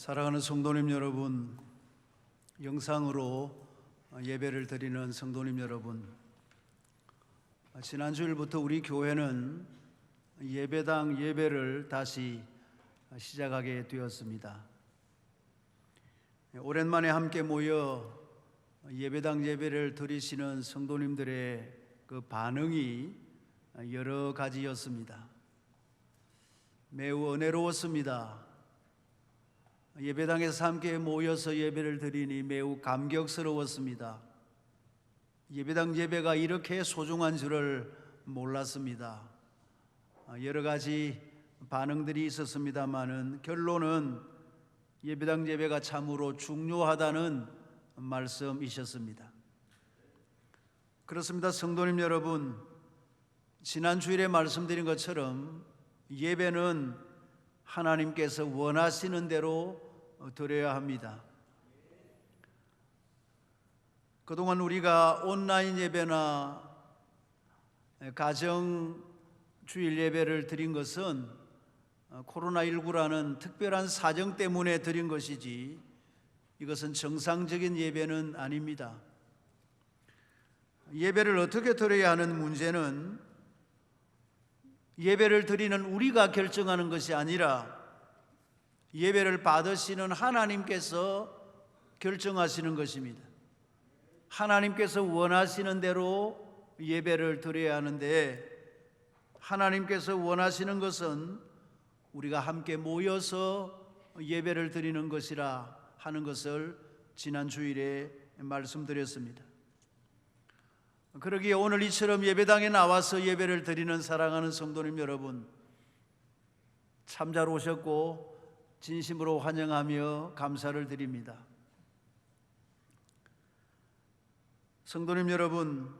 사랑하는 성도님 여러분, 영상으로 예배를 드리는 성도님 여러분, 지난 주일부터 우리 교회는 예배당 예배를 다시 시작하게 되었습니다. 오랜만에 함께 모여 예배당 예배를 드리시는 성도님들의 그 반응이 여러 가지였습니다. 매우 은혜로웠습니다. 예배당에서 함께 모여서 예배를 드리니 매우 감격스러웠습니다. 예배당 예배가 이렇게 소중한 줄을 몰랐습니다. 여러 가지 반응들이 있었습니다마는 결론은 예배당 예배가 참으로 중요하다는 말씀이셨습니다. 그렇습니다. 성도님 여러분, 지난 주일에 말씀드린 것처럼 예배는 하나님께서 원하시는 대로 드려야 합니다. 그동안 우리가 온라인 예배나 가정 주일 예배를 드린 것은 코로나19라는 특별한 사정 때문에 드린 것이지 이것은 정상적인 예배는 아닙니다. 예배를 어떻게 드려야 하는 문제는 예배를 드리는 우리가 결정하는 것이 아니라 예배를 받으시는 하나님께서 결정하시는 것입니다. 하나님께서 원하시는 대로 예배를 드려야 하는데, 하나님께서 원하시는 것은 우리가 함께 모여서 예배를 드리는 것이라 하는 것을 지난 주일에 말씀드렸습니다. 그러기에 오늘 이처럼 예배당에 나와서 예배를 드리는 사랑하는 성도님 여러분, 참 잘 오셨고 진심으로 환영하며 감사를 드립니다. 성도님 여러분,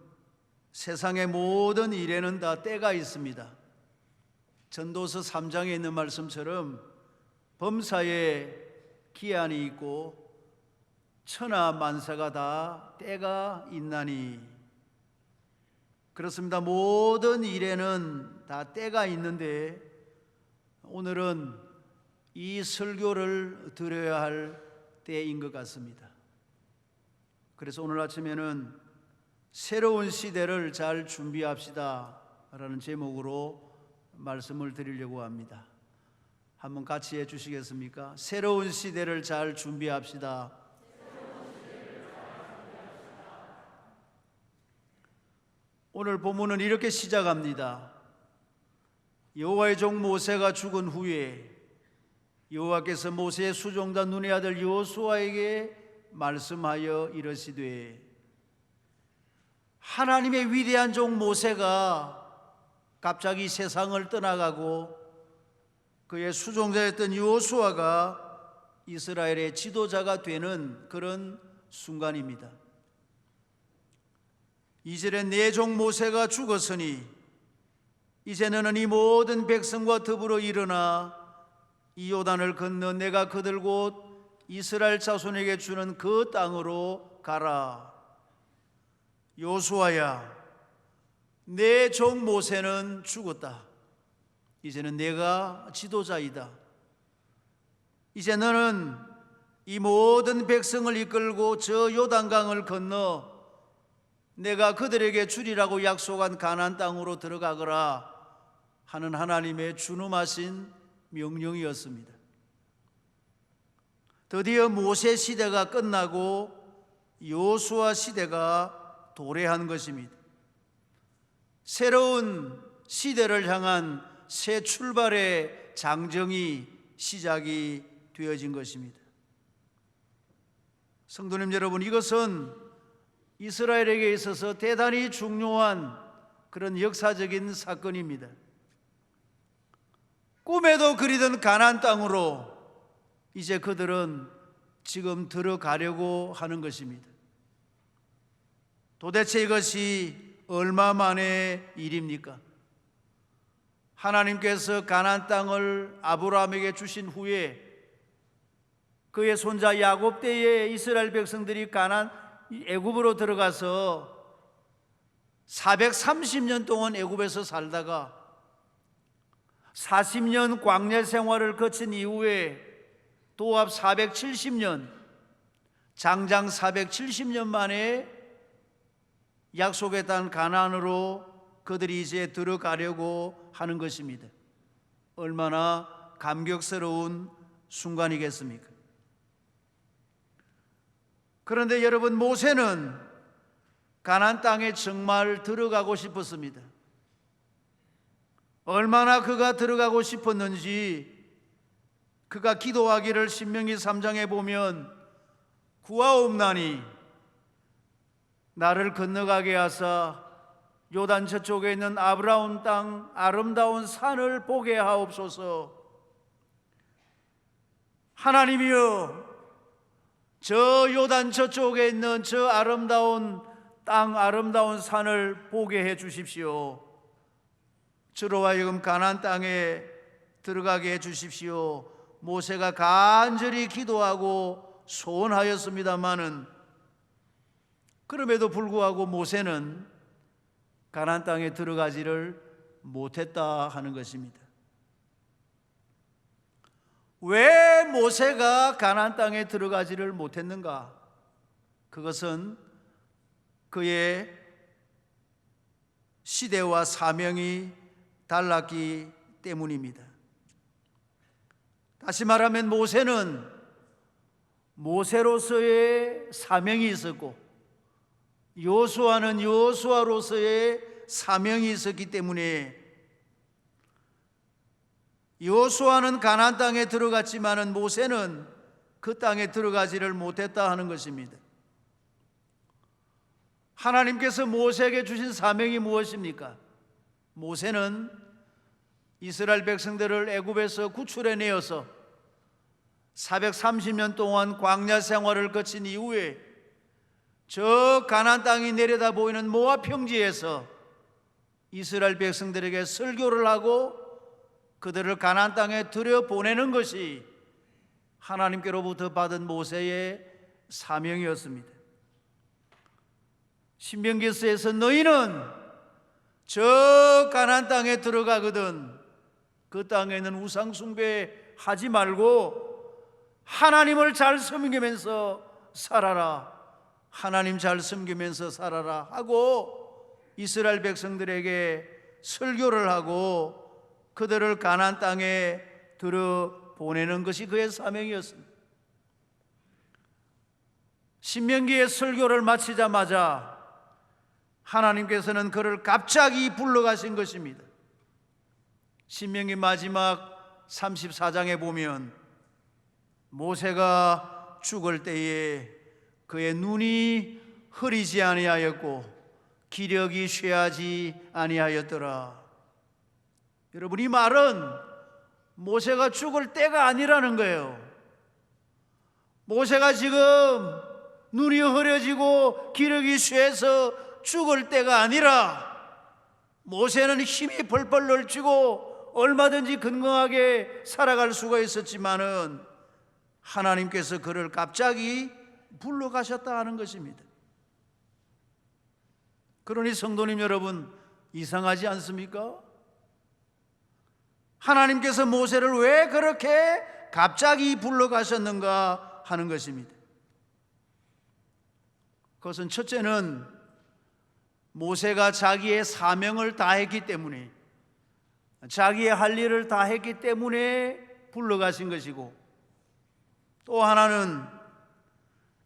세상의 모든 일에는 다 때가 있습니다. 전도서 3장에 있는 말씀처럼 범사에 기한이 있고 천하 만사가 다 때가 있나니, 그렇습니다. 모든 일에는 다 때가 있는데 오늘은 이 설교를 드려야 할 때인 것 같습니다. 그래서 오늘 아침에는 새로운 시대를 잘 준비합시다 라는 제목으로 말씀을 드리려고 합니다. 한번 같이 해 주시겠습니까? 새로운 시대를 잘 준비합시다. 오늘 본문은 이렇게 시작합니다. 여호와의 종 모세가 죽은 후에 여호와께서 모세의 수종자 눈의 아들 여호수아에게 말씀하여 이르시되, 하나님의 위대한 종 모세가 갑자기 세상을 떠나가고 그의 수종자였던 여호수아가 이스라엘의 지도자가 되는 그런 순간입니다. 2절에 내 종 모세가 죽었으니 이제 너는 이 모든 백성과 더불어 일어나 이 요단을 건너 내가 그들 곧 이스라엘 자손에게 주는 그 땅으로 가라. 여호수아야, 내 종 모세는 죽었다. 이제는 내가 지도자이다. 이제 너는 이 모든 백성을 이끌고 저 요단강을 건너 내가 그들에게 주리라고 약속한 가나안 땅으로 들어가거라 하는 하나님의 준엄하신 명령이었습니다. 드디어 모세 시대가 끝나고 여호수아 시대가 도래한 것입니다. 새로운 시대를 향한 새 출발의 장정이 시작이 되어진 것입니다. 성도님 여러분, 이것은 이스라엘에게 있어서 대단히 중요한 그런 역사적인 사건입니다. 꿈에도 그리던 가나안 땅으로 이제 그들은 지금 들어가려고 하는 것입니다. 도대체 이것이 얼마 만의 일입니까? 하나님께서 가나안 땅을 아브라함에게 주신 후에 그의 손자 야곱 때에 이스라엘 백성들이 애굽으로 들어가서 430년 동안 애굽에서 살다가 40년 광야 생활을 거친 이후에 도합 470년, 장장 470년 만에 약속의 땅 가나안으로 그들이 이제 들어가려고 하는 것입니다. 얼마나 감격스러운 순간이겠습니까? 그런데 여러분, 모세는 가나안 땅에 정말 들어가고 싶었습니다. 얼마나 그가 들어가고 싶었는지 그가 기도하기를 신명기 3장에 보면 구하옵나니 나를 건너가게 하사 요단 저쪽에 있는 아브라함 땅 아름다운 산을 보게 하옵소서. 하나님이여, 저 요단 저쪽에 있는 저 아름다운 땅, 아름다운 산을 보게 해 주십시오. 저로 하여금 가나안 땅에 들어가게 해 주십시오. 모세가 간절히 기도하고 소원하였습니다마는 그럼에도 불구하고 모세는 가나안 땅에 들어가지를 못했다 하는 것입니다. 왜 모세가 가나안 땅에 들어가지를 못했는가? 그것은 그의 시대와 사명이 달랐기 때문입니다. 다시 말하면 모세는 모세로서의 사명이 있었고 여호수아는 여호수아로서의 사명이 있었기 때문에 여호수아는 가나안 땅에 들어갔지만은 모세는 그 땅에 들어가지를 못했다 하는 것입니다. 하나님께서 모세에게 주신 사명이 무엇입니까? 모세는 이스라엘 백성들을 애굽에서 구출해 내어서 430년 동안 광야 생활을 거친 이후에 저 가나안 땅이 내려다 보이는 모압 평지에서 이스라엘 백성들에게 설교를 하고 그들을 가나안 땅에 들여보내는 것이 하나님께로부터 받은 모세의 사명이었습니다. 신명기서에서 너희는 저 가나안 땅에 들어가거든 그 땅에는 우상 숭배하지 말고 하나님을 잘 섬기면서 살아라, 하나님 잘 섬기면서 살아라 하고 이스라엘 백성들에게 설교를 하고 그들을 가나안 땅에 들어보내는 것이 그의 사명이었습니다. 신명기의 설교를 마치자마자 하나님께서는 그를 갑자기 불러가신 것입니다. 신명기 마지막 34장에 보면 모세가 죽을 때에 그의 눈이 흐리지 아니하였고 기력이 쇠하지 아니하였더라. 여러분, 이 말은 모세가 죽을 때가 아니라는 거예요. 모세가 지금 눈이 흐려지고 기력이 쇠해서 죽을 때가 아니라 모세는 힘이 벌벌 넘치고 얼마든지 건강하게 살아갈 수가 있었지만은 하나님께서 그를 갑자기 불러가셨다 하는 것입니다. 그러니 성도님 여러분, 이상하지 않습니까? 하나님께서 모세를 왜 그렇게 갑자기 불러가셨는가 하는 것입니다. 그것은 첫째는 모세가 자기의 사명을 다했기 때문에, 자기의 할 일을 다했기 때문에 불러가신 것이고, 또 하나는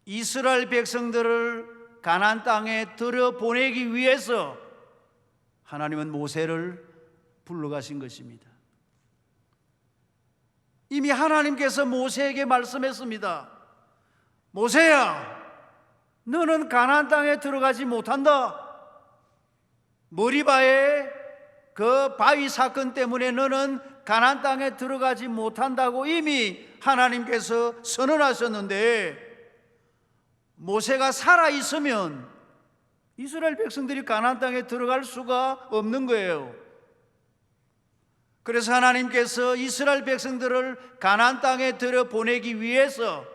이스라엘 백성들을 가나안 땅에 들여보내기 위해서 하나님은 모세를 불러가신 것입니다. 이미 하나님께서 모세에게 말씀했습니다. 모세야, 너는 가나안 땅에 들어가지 못한다. 머리바의 그 바위 사건 때문에 너는 가나안 땅에 들어가지 못한다고 이미 하나님께서 선언하셨는데, 모세가 살아있으면 이스라엘 백성들이 가나안 땅에 들어갈 수가 없는 거예요. 그래서 하나님께서 이스라엘 백성들을 가나안 땅에 들여보내기 위해서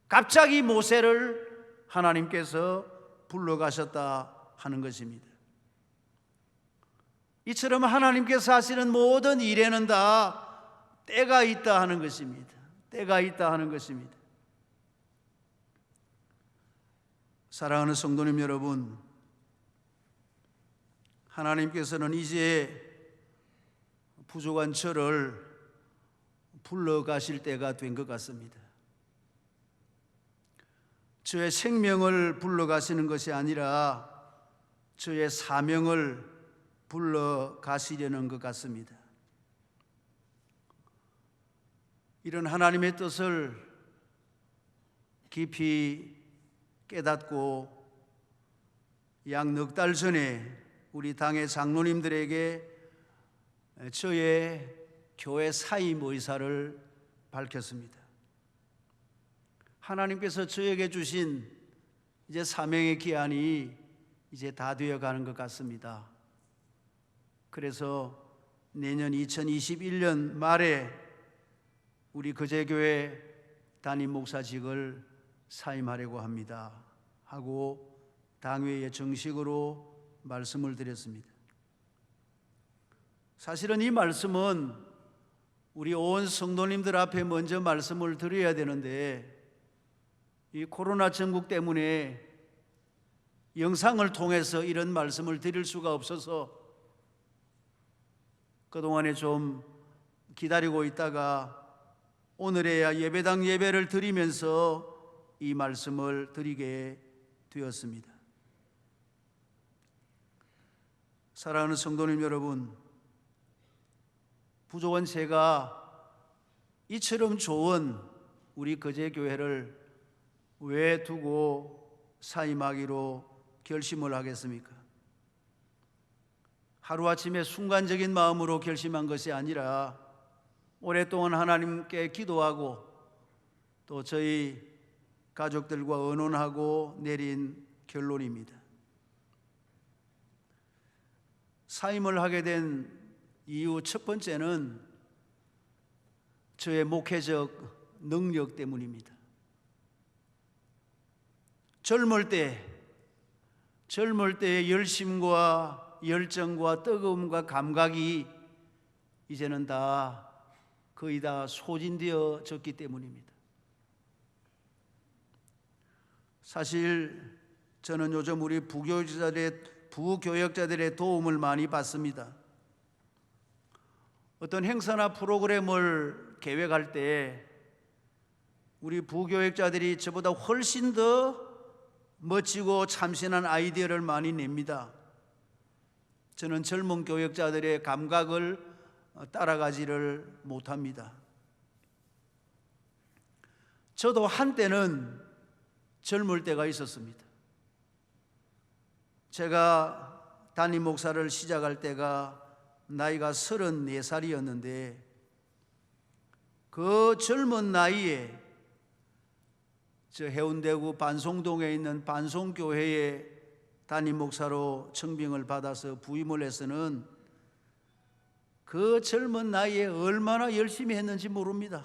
갑자기 모세를 하나님께서 불러가셨다 하는 것입니다. 이처럼 하나님께서 하시는 모든 일에는 다 때가 있다 하는 것입니다. 때가 있다 하는 것입니다. 사랑하는 성도님 여러분, 하나님께서는 이제 부족한 저를 불러가실 때가 된 것 같습니다. 저의 생명을 불러가시는 것이 아니라 저의 사명을 불러가시려는 것 같습니다. 이런 하나님의 뜻을 깊이 깨닫고 약 넉 달 전에 우리 당의 장로님들에게 저의 교회 사임 의사를 밝혔습니다. 하나님께서 저에게 주신 이제 사명의 기한이 이제 다 되어 가는 것 같습니다. 그래서 내년 2021년 말에 우리 거제교회 담임 목사직을 사임하려고 합니다 하고 당회에 정식으로 말씀을 드렸습니다. 사실은 이 말씀은 우리 온 성도님들 앞에 먼저 말씀을 드려야 되는데 이 코로나 전국 때문에 영상을 통해서 이런 말씀을 드릴 수가 없어서 그동안에 좀 기다리고 있다가 오늘에야 예배당 예배를 드리면서 이 말씀을 드리게 되었습니다. 사랑하는 성도님 여러분, 부족한 제가 이처럼 좋은 우리 거제교회를 왜 두고 사임하기로 결심을 하겠습니까? 하루아침에 순간적인 마음으로 결심한 것이 아니라 오랫동안 하나님께 기도하고 또 저희 가족들과 의논하고 내린 결론입니다. 사임을 하게 된 이유 첫 번째는 저의 목회적 능력 때문입니다. 젊을 때의 열심과 열정과 뜨거움과 감각이 이제는 거의 다 소진되어졌기 때문입니다. 사실 저는 요즘 우리 부교역자들의 도움을 많이 받습니다. 어떤 행사나 프로그램을 계획할 때 우리 부교역자들이 저보다 훨씬 더 멋지고 참신한 아이디어를 많이 냅니다. 저는 젊은 교역자들의 감각을 따라가지를 못합니다. 저도 한때는 젊을 때가 있었습니다. 제가 담임 목사를 시작할 때가 나이가 34살이었는데 그 젊은 나이에 저 해운대구 반송동에 있는 반송교회에 담임 목사로 청빙을 받아서 부임을 해서는 그 젊은 나이에 얼마나 열심히 했는지 모릅니다.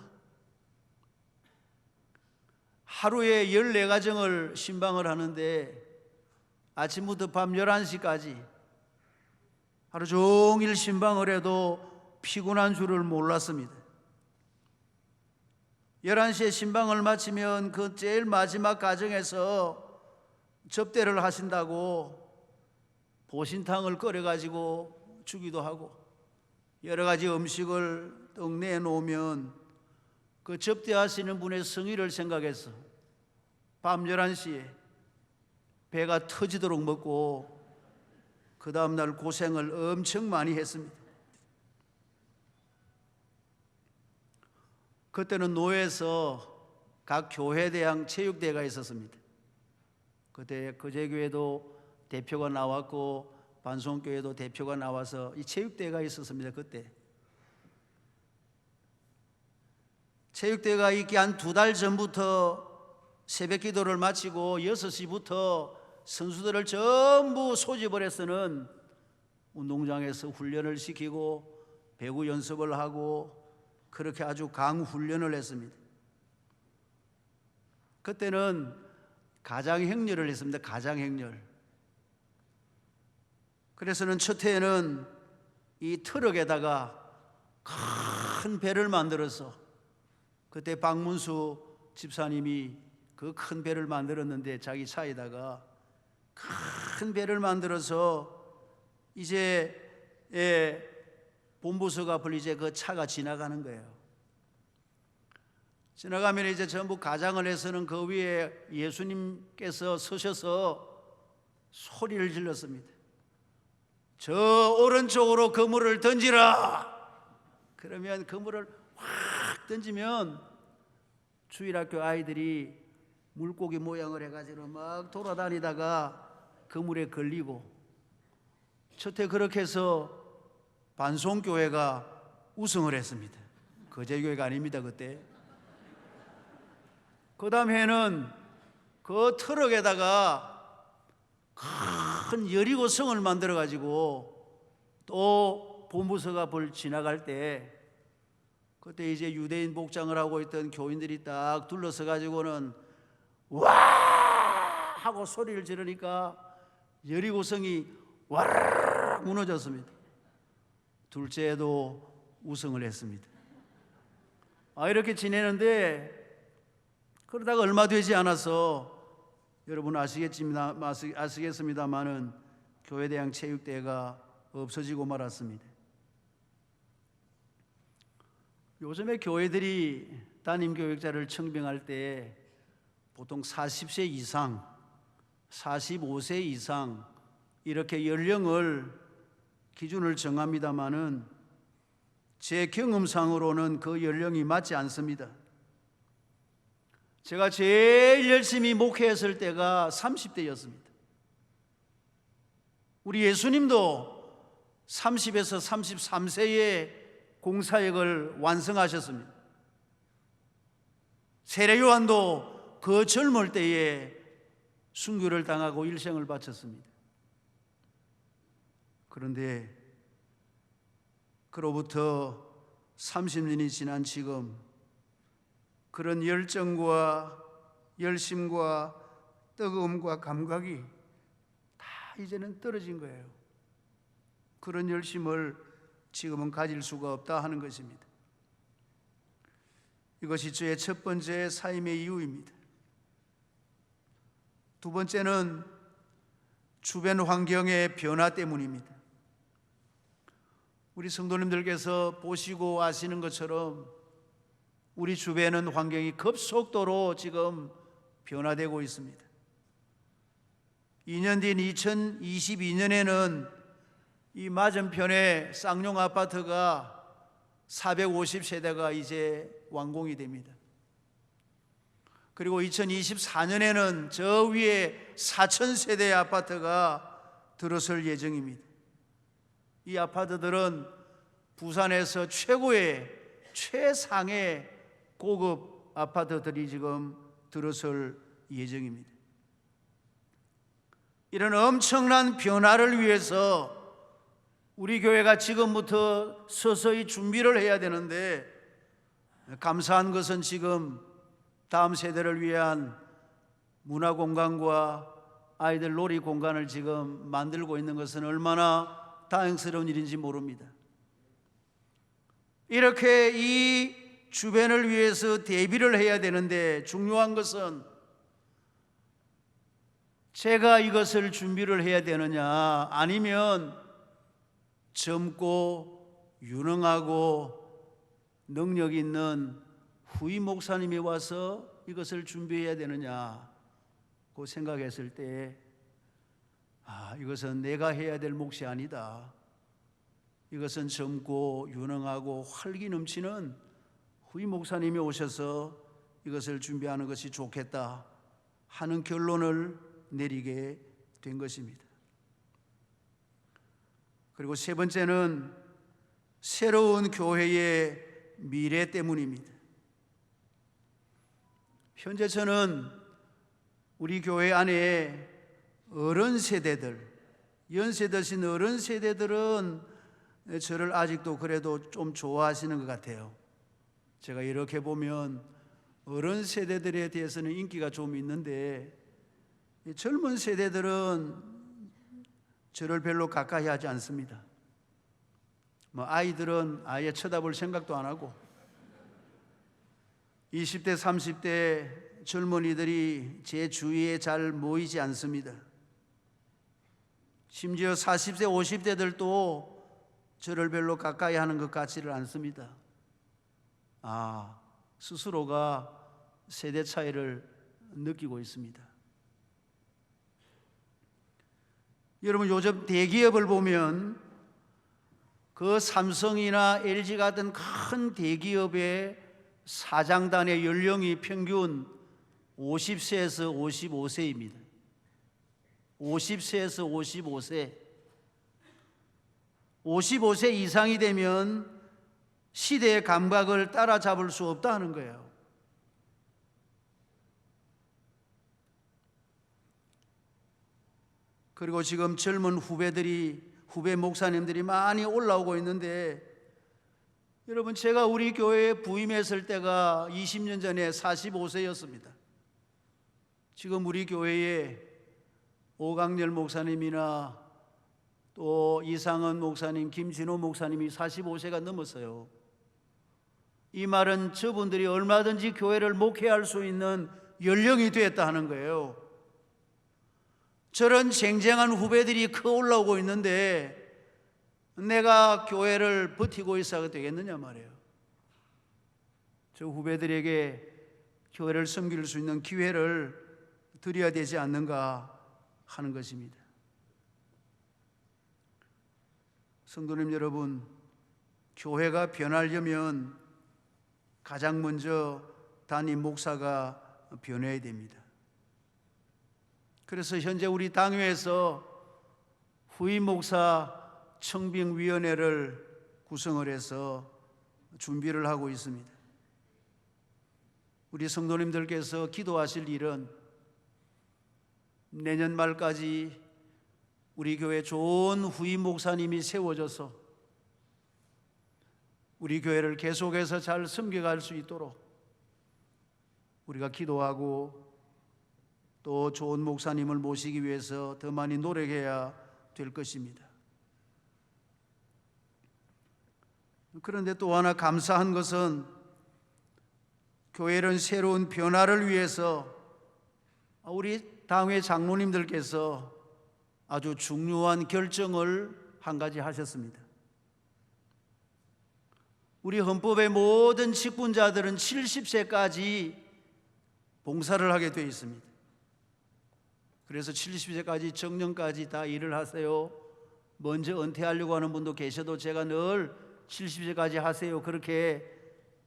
하루에 14가정을 신방을 하는데 아침부터 밤 11시까지 하루 종일 신방을 해도 피곤한 줄을 몰랐습니다. 11시에 신방을 마치면 그 제일 마지막 가정에서 접대를 하신다고 보신탕을 끓여가지고 주기도 하고 여러 가지 음식을 떡 내놓으면 그 접대하시는 분의 성의를 생각해서 밤 11시에 배가 터지도록 먹고 그 다음날 고생을 엄청 많이 했습니다. 그때는 노회에서 각 교회 대항 체육대회가 있었습니다. 그때 거제교회도 대표가 나왔고 반송교회도 대표가 나와서 이 체육대회가 있었습니다. 그때 체육대회가 있기 한 2달 전부터 새벽 기도를 마치고 6시부터 선수들을 전부 소집을 해서는 운동장에서 훈련을 시키고 배구 연습을 하고 그렇게 아주 강훈련을 했습니다. 그때는 가장행렬을 했습니다. 가장행렬. 그래서는 첫 해에는 이 트럭에다가 큰 배를 만들어서 그때 박문수 집사님이 그 큰 배를 만들었는데 자기 차에다가 큰 배를 만들어서 이제 본부석 앞을 이제 그 차가 지나가는 거예요. 지나가면 이제 전부 가장을 해서는 그 위에 예수님께서 서셔서 소리를 질렀습니다. 저 오른쪽으로 그물을 던지라. 그러면 그물을 확 던지면 주일학교 아이들이 물고기 모양을 해가지고 막 돌아다니다가 그물에 걸리고, 첫해 그렇게 해서 반송교회가 우승을 했습니다. 거제교회가 아닙니다 그때. 그 다음 해는 그 트럭에다가 큰 여리고성을 만들어 가지고 또 본부석 앞을 지나갈 때, 그때 이제 유대인 복장을 하고 있던 교인들이 딱 둘러서 가지고는 와 하고 소리를 지르니까 여리고성이 와르르 무너졌습니다. 둘째 해도 우승을 했습니다. 이렇게 지내는데, 그러다가 얼마 되지 않아서 여러분 아시겠습니다만은 교회대학 체육대회가 없어지고 말았습니다. 요즘에 교회들이 담임교육자를 청빙할 때 보통 40세 이상, 45세 이상 이렇게 연령을 기준을 정합니다마는 제 경험상으로는 그 연령이 맞지 않습니다. 제가 제일 열심히 목회했을 때가 30대였습니다. 우리 예수님도 30에서 33세에 공사역을 완성하셨습니다. 세례 요한도 그 젊을 때에 순교를 당하고 일생을 바쳤습니다. 그런데 그로부터 30년이 지난 지금 그런 열정과 열심과 뜨거움과 감각이 다 이제는 떨어진 거예요. 그런 열심을 지금은 가질 수가 없다 하는 것입니다. 이것이 저의 첫 번째 사임의 이유입니다. 두 번째는 주변 환경의 변화 때문입니다. 우리 성도님들께서 보시고 아시는 것처럼 우리 주변은 환경이 급속도로 지금 변화되고 있습니다. 2년 뒤인 2022년에는 이 맞은편에 쌍용 아파트가 450세대가 이제 완공이 됩니다. 그리고 2024년에는 저 위에 4,000세대의 아파트가 들어설 예정입니다. 이 아파트들은 부산에서 최상의 고급 아파트들이 지금 들어설 예정입니다. 이런 엄청난 변화를 위해서 우리 교회가 지금부터 서서히 준비를 해야 되는데, 감사한 것은 지금 다음 세대를 위한 문화 공간과 아이들 놀이 공간을 지금 만들고 있는 것은 얼마나 다행스러운 일인지 모릅니다. 이렇게 이 주변을 위해서 대비를 해야 되는데, 중요한 것은 제가 이것을 준비를 해야 되느냐, 아니면 젊고 유능하고 능력 있는 후임 목사님이 와서 이것을 준비해야 되느냐고 생각했을 때, 이것은 내가 해야 될 몫이 아니다. 이것은 젊고 유능하고 활기 넘치는 후임 목사님이 오셔서 이것을 준비하는 것이 좋겠다 하는 결론을 내리게 된 것입니다. 그리고 세 번째는 새로운 교회의 미래 때문입니다. 현재 저는 우리 교회 안에 어른 세대들, 연세 드신 어른 세대들은 저를 아직도 그래도 좀 좋아하시는 것 같아요. 제가 이렇게 보면 어른 세대들에 대해서는 인기가 좀 있는데, 젊은 세대들은 저를 별로 가까이 하지 않습니다. 아이들은 아예 쳐다볼 생각도 안 하고, 20대, 30대 젊은이들이 제 주위에 잘 모이지 않습니다. 심지어 40대, 50대들도 저를 별로 가까이 하는 것 같지를 않습니다. 스스로가 세대 차이를 느끼고 있습니다. 여러분, 요즘 대기업을 보면 그 삼성이나 LG 같은 큰 대기업의 사장단의 연령이 평균 50세에서 55세입니다. 50세에서 55세. 55세 이상이 되면 시대의 감각을 따라잡을 수 없다 하는 거예요. 그리고 지금 젊은 후배 목사님들이 많이 올라오고 있는데, 여러분, 제가 우리 교회에 부임했을 때가 20년 전에 45세였습니다. 지금 우리 교회에 오강렬 목사님이나 또 이상은 목사님, 김진호 목사님이 45세가 넘었어요. 이 말은 저분들이 얼마든지 교회를 목회할 수 있는 연령이 되었다 하는 거예요. 저런 쟁쟁한 후배들이 커 올라오고 있는데 내가 교회를 버티고 있어야 되겠느냐 말이에요. 저 후배들에게 교회를 섬길 수 있는 기회를 드려야 되지 않는가 하는 것입니다. 성도님 여러분, 교회가 변하려면 가장 먼저 담임 목사가 변해야 됩니다. 그래서 현재 우리 당회에서 후임 목사 청빙위원회를 구성을 해서 준비를 하고 있습니다. 우리 성도님들께서 기도하실 일은 내년 말까지 우리 교회 좋은 후임 목사님이 세워져서 우리 교회를 계속해서 잘 섬겨갈 수 있도록 우리가 기도하고 또 좋은 목사님을 모시기 위해서 더 많이 노력해야 될 것입니다. 그런데 또 하나 감사한 것은 교회는 새로운 변화를 위해서 우리 당회 장로님들께서 아주 중요한 결정을 한 가지 하셨습니다. 우리 헌법의 모든 직분자들은 70세까지 봉사를 하게 되어 있습니다. 그래서 70세까지 정년까지 다 일을 하세요. 먼저 은퇴하려고 하는 분도 계셔도 제가 늘 70세까지 하세요, 그렇게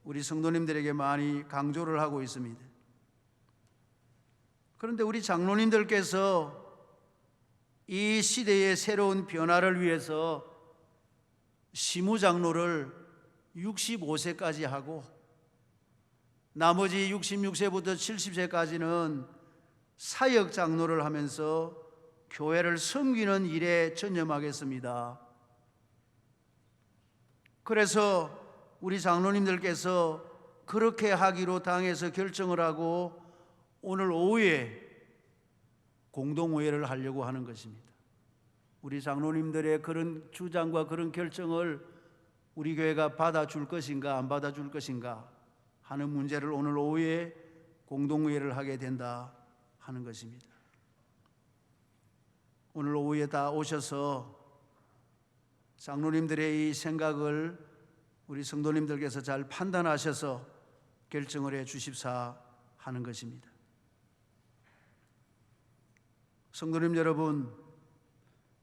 우리 성도님들에게 많이 강조를 하고 있습니다. 그런데 우리 장로님들께서 이 시대의 새로운 변화를 위해서 시무장로를 65세까지 하고 나머지 66세부터 70세까지는 사역장로를 하면서 교회를 섬기는 일에 전념하겠습니다. 그래서 우리 장로님들께서 그렇게 하기로 당에서 결정을 하고 오늘 오후에 공동회의를 하려고 하는 것입니다. 우리 장로님들의 그런 주장과 그런 결정을 우리 교회가 받아줄 것인가 안 받아줄 것인가 하는 문제를 오늘 오후에 공동회의를 하게 된다 하는 것입니다. 오늘 오후에 다 오셔서 장로님들의 이 생각을 우리 성도님들께서 잘 판단하셔서 결정을 해 주십사 하는 것입니다. 성도님 여러분,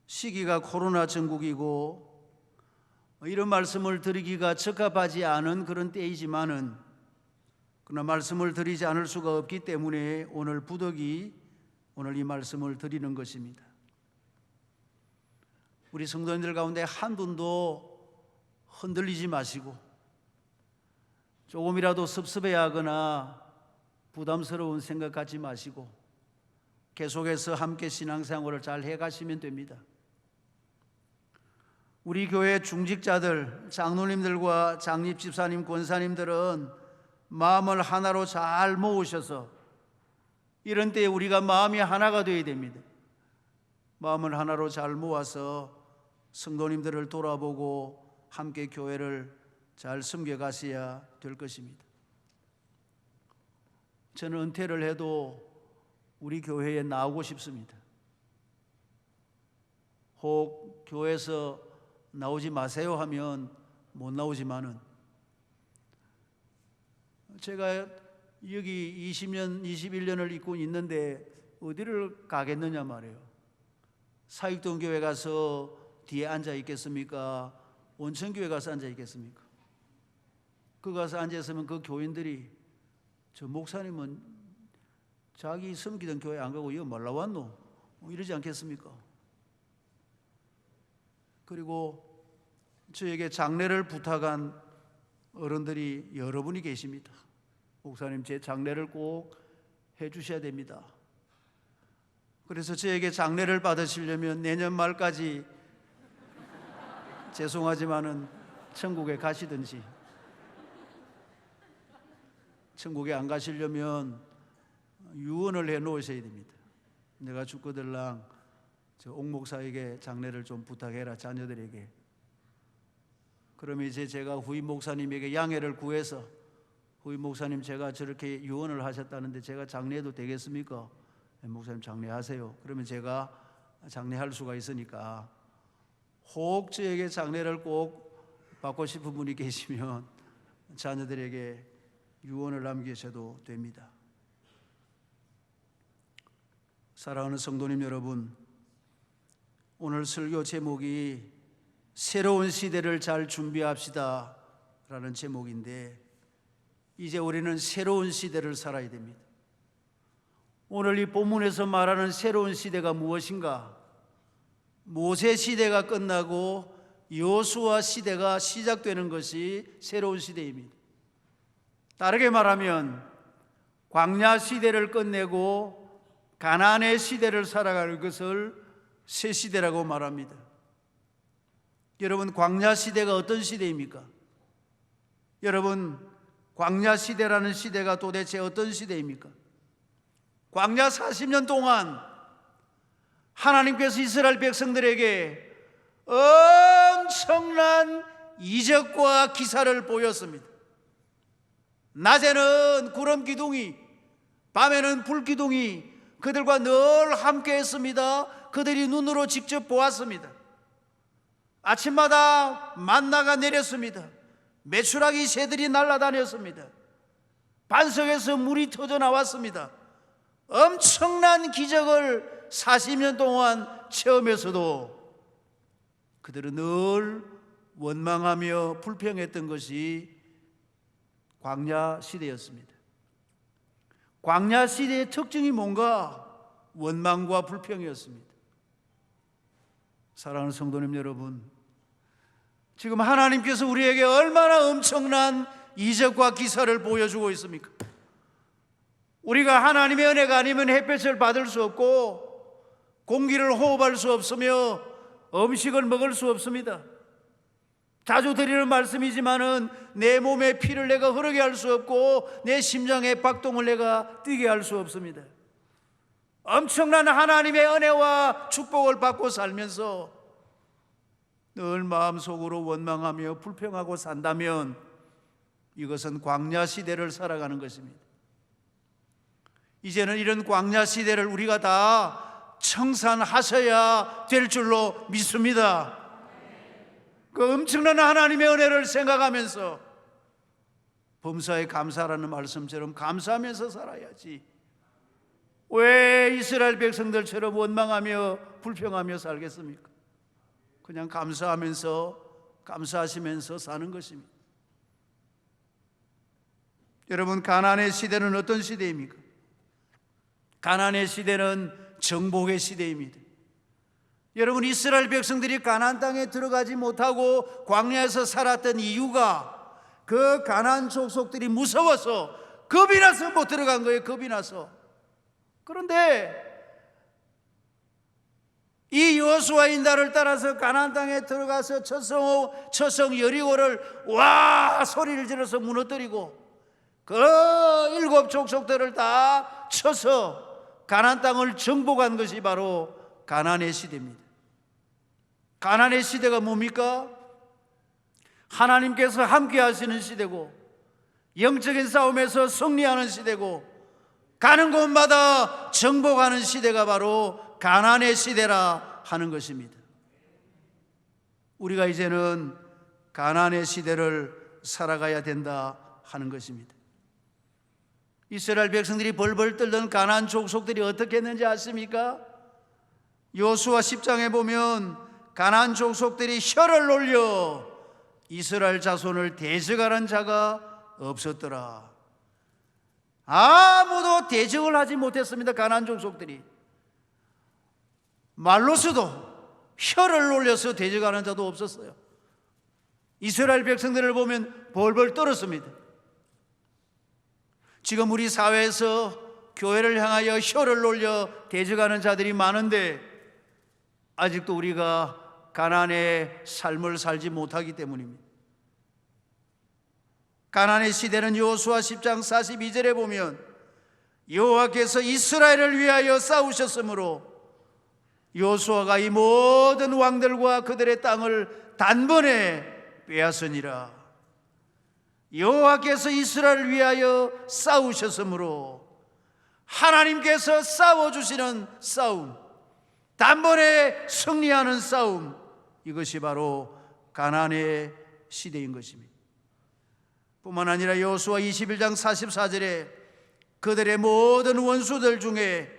시기가 코로나 전국이고 이런 말씀을 드리기가 적합하지 않은 그런 때이지만은 그러나 말씀을 드리지 않을 수가 없기 때문에 오늘 부득이 오늘 이 말씀을 드리는 것입니다. 우리 성도님들 가운데 한 분도 흔들리지 마시고 조금이라도 섭섭해하거나 부담스러운 생각 갖지 마시고 계속해서 함께 신앙생활을 잘 해가시면 됩니다. 우리 교회 중직자들, 장로님들과 장립 집사님, 권사님들은 마음을 하나로 잘 모으셔서 이런 때에 우리가 마음이 하나가 되어야 됩니다. 마음을 하나로 잘 모아서 성도님들을 돌아보고 함께 교회를 잘 섬겨가셔야 될 것입니다. 저는 은퇴를 해도 우리 교회에 나오고 싶습니다. 혹 교회에서 나오지 마세요 하면 못 나오지만은 제가 여기 20년, 21년을 입고 있는데 어디를 가겠느냐 말이에요. 사익동 교회 가서 뒤에 앉아 있겠습니까? 온천교회 가서 앉아 있겠습니까? 그 가서 앉아 있으면 그 교인들이 저 목사님은 자기 섬기던 교회 안 가고 여기 말라 왔노? 이러지 않겠습니까? 그리고 저에게 장례를 부탁한 어른들이 여러분이 계십니다. 목사님, 제 장례를 꼭 해주셔야 됩니다. 그래서 저에게 장례를 받으시려면 내년 말까지 죄송하지만은 천국에 가시든지, 천국에 안 가시려면 유언을 해 놓으셔야 됩니다. 내가 죽거들랑 저 옥 목사에게 장례를 좀 부탁해라, 자녀들에게. 그러면 이제 제가 후임 목사님에게 양해를 구해서, 후임 목사님 제가 저렇게 유언을 하셨다는데 제가 장례해도 되겠습니까? 목사님 장례하세요. 그러면 제가 장례할 수가 있으니까 혹 저에게 장례를 꼭 받고 싶은 분이 계시면 자녀들에게 유언을 남기셔도 됩니다. 사랑하는 성도님 여러분, 오늘 설교 제목이 새로운 시대를 잘 준비합시다 라는 제목인데, 이제 우리는 새로운 시대를 살아야 됩니다. 오늘 이 본문에서 말하는 새로운 시대가 무엇인가? 모세 시대가 끝나고 여호수아 시대가 시작되는 것이 새로운 시대입니다. 다르게 말하면 광야 시대를 끝내고 가나안의 시대를 살아가는 것을 새 시대라고 말합니다. 여러분, 광야 시대가 어떤 시대입니까? 여러분, 광야 시대라는 시대가 도대체 어떤 시대입니까? 광야 40년 동안 하나님께서 이스라엘 백성들에게 엄청난 이적과 기사를 보였습니다. 낮에는 구름 기둥이, 밤에는 불 기둥이 그들과 늘 함께 했습니다. 그들이 눈으로 직접 보았습니다. 아침마다 만나가 내렸습니다. 메추라기 새들이 날아다녔습니다. 반석에서 물이 터져 나왔습니다. 엄청난 기적을 40년 동안 체험해서도 그들은 늘 원망하며 불평했던 것이 광야 시대였습니다. 광야 시대의 특징이 뭔가? 원망과 불평이었습니다. 사랑하는 성도님 여러분, 지금 하나님께서 우리에게 얼마나 엄청난 이적과 기사를 보여주고 있습니까? 우리가 하나님의 은혜가 아니면 햇볕을 받을 수 없고 공기를 호흡할 수 없으며 음식을 먹을 수 없습니다. 자주 드리는 말씀이지만은 내 몸에 피를 내가 흐르게 할 수 없고 내 심장의 박동을 내가 뛰게 할 수 없습니다. 엄청난 하나님의 은혜와 축복을 받고 살면서 늘 마음속으로 원망하며 불평하고 산다면 이것은 광야 시대를 살아가는 것입니다. 이제는 이런 광야 시대를 우리가 다 청산하셔야 될 줄로 믿습니다. 그 엄청난 하나님의 은혜를 생각하면서 범사에 감사라는 말씀처럼 감사하면서 살아야지. 왜 이스라엘 백성들처럼 원망하며 불평하며 살겠습니까? 그냥 감사하시면서 사는 것입니다. 여러분, 가나안의 시대는 어떤 시대입니까? 가나안의 시대는 정복의 시대입니다. 여러분, 이스라엘 백성들이 가나안 땅에 들어가지 못하고 광야에서 살았던 이유가 그 가나안 족속들이 무서워서 겁이 나서 못 들어간 거예요. 겁이 나서. 그런데 이 여호수아의 인도를 따라서 가나안 땅에 들어가서 처성 여리고를 와 소리를 지르서 무너뜨리고 그 7 족속들을 다 쳐서 가나안 땅을 정복한 것이 바로 가나안의 시대입니다. 가나안의 시대가 뭡니까? 하나님께서 함께 하시는 시대고 영적인 싸움에서 승리하는 시대고 가는 곳마다 정복하는 시대가 바로 가나안의 시대라 하는 것입니다. 우리가 이제는 가나안의 시대를 살아가야 된다 하는 것입니다. 이스라엘 백성들이 벌벌 떨던 가나안 족속들이 어떻게 했는지 아십니까? 여호수아 10장에 보면 가나안 족속들이 혀를 놀려 이스라엘 자손을 대적하는 자가 없었더라. 아무도 대적을 하지 못했습니다. 가나안 족속들이 말로서도 혀를 놀려서 대적하는 자도 없었어요. 이스라엘 백성들을 보면 벌벌 떨었습니다. 지금 우리 사회에서 교회를 향하여 혀를 놀려 대적하는 자들이 많은데 아직도 우리가 가나안의 삶을 살지 못하기 때문입니다. 가나안의 시대는 여호수아 10장 42절에 보면 여호와께서 이스라엘을 위하여 싸우셨으므로 여호수아가 이 모든 왕들과 그들의 땅을 단번에 빼앗으니라. 여호와께서 이스라엘을 위하여 싸우셨으므로 하나님께서 싸워주시는 싸움, 단번에 승리하는 싸움, 이것이 바로 가나안의 시대인 것입니다. 뿐만 아니라 여호수아 21장 44절에 그들의 모든 원수들 중에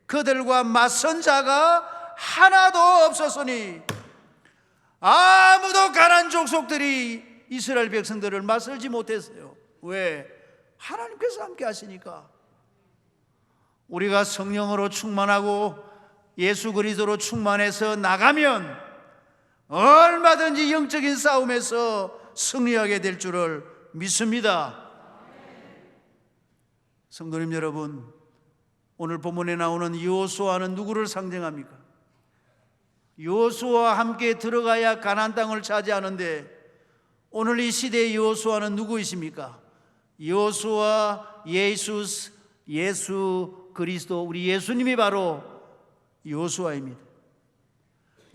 그들과 맞선 자가 하나도 없었으니 아무도 가나안 족속들이 이스라엘 백성들을 맞설지 못했어요. 왜? 하나님께서 함께 하시니까. 우리가 성령으로 충만하고 예수 그리스도로 충만해서 나가면 얼마든지 영적인 싸움에서 승리하게 될 줄을 믿습니다. 성도님 여러분, 오늘 본문에 나오는 여호수아는 누구를 상징합니까? 여호수아와 함께 들어가야 가나안 땅을 차지하는데 오늘 이 시대의 여호수아는 누구이십니까? 여호수아, 예수 그리스도, 우리 예수님이 바로 여호수아입니다.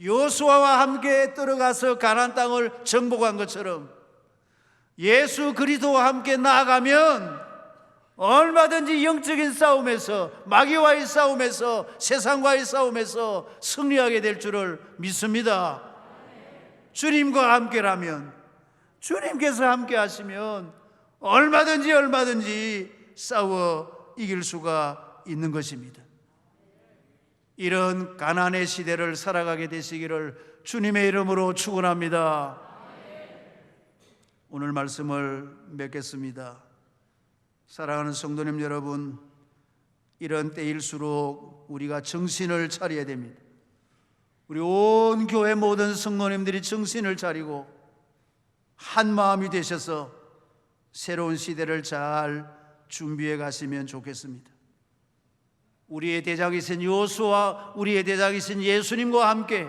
여호수아와 함께 들어가서 가나안 땅을 정복한 것처럼 예수 그리스도와 함께 나아가면 얼마든지 영적인 싸움에서, 마귀와의 싸움에서, 세상과의 싸움에서 승리하게 될 줄을 믿습니다. 주님과 함께라면, 주님께서 함께 하시면 얼마든지 싸워 이길 수가 있는 것입니다. 이런 가나안의 시대를 살아가게 되시기를 주님의 이름으로 축원합니다. 오늘 말씀을 맺겠습니다. 사랑하는 성도님 여러분, 이런 때일수록 우리가 정신을 차려야 됩니다. 우리 온 교회 모든 성도님들이 정신을 차리고 한 마음이 되셔서 새로운 시대를 잘 준비해 가시면 좋겠습니다. 우리의 대장이신 여호수아, 우리의 대장이신 예수님과 함께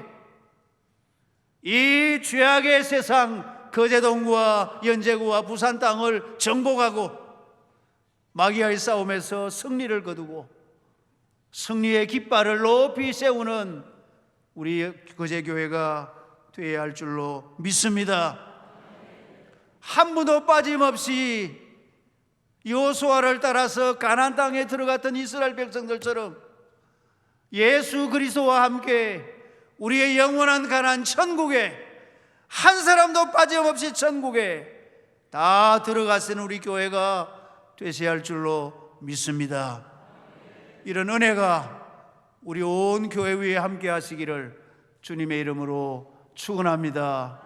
이 죄악의 세상, 거제동과 연제구와 부산 땅을 정복하고 마귀와의 싸움에서 승리를 거두고 승리의 깃발을 높이 세우는 우리 거제교회가 되어야 할 줄로 믿습니다. 한 분도 빠짐없이 여호수아를 따라서 가나안 땅에 들어갔던 이스라엘 백성들처럼 예수 그리스도와 함께 우리의 영원한 가나안 천국에 한 사람도 빠짐없이 천국에 다 들어가시는 우리 교회가 되셔야 할 줄로 믿습니다. 이런 은혜가 우리 온 교회 위에 함께 하시기를 주님의 이름으로 축원합니다.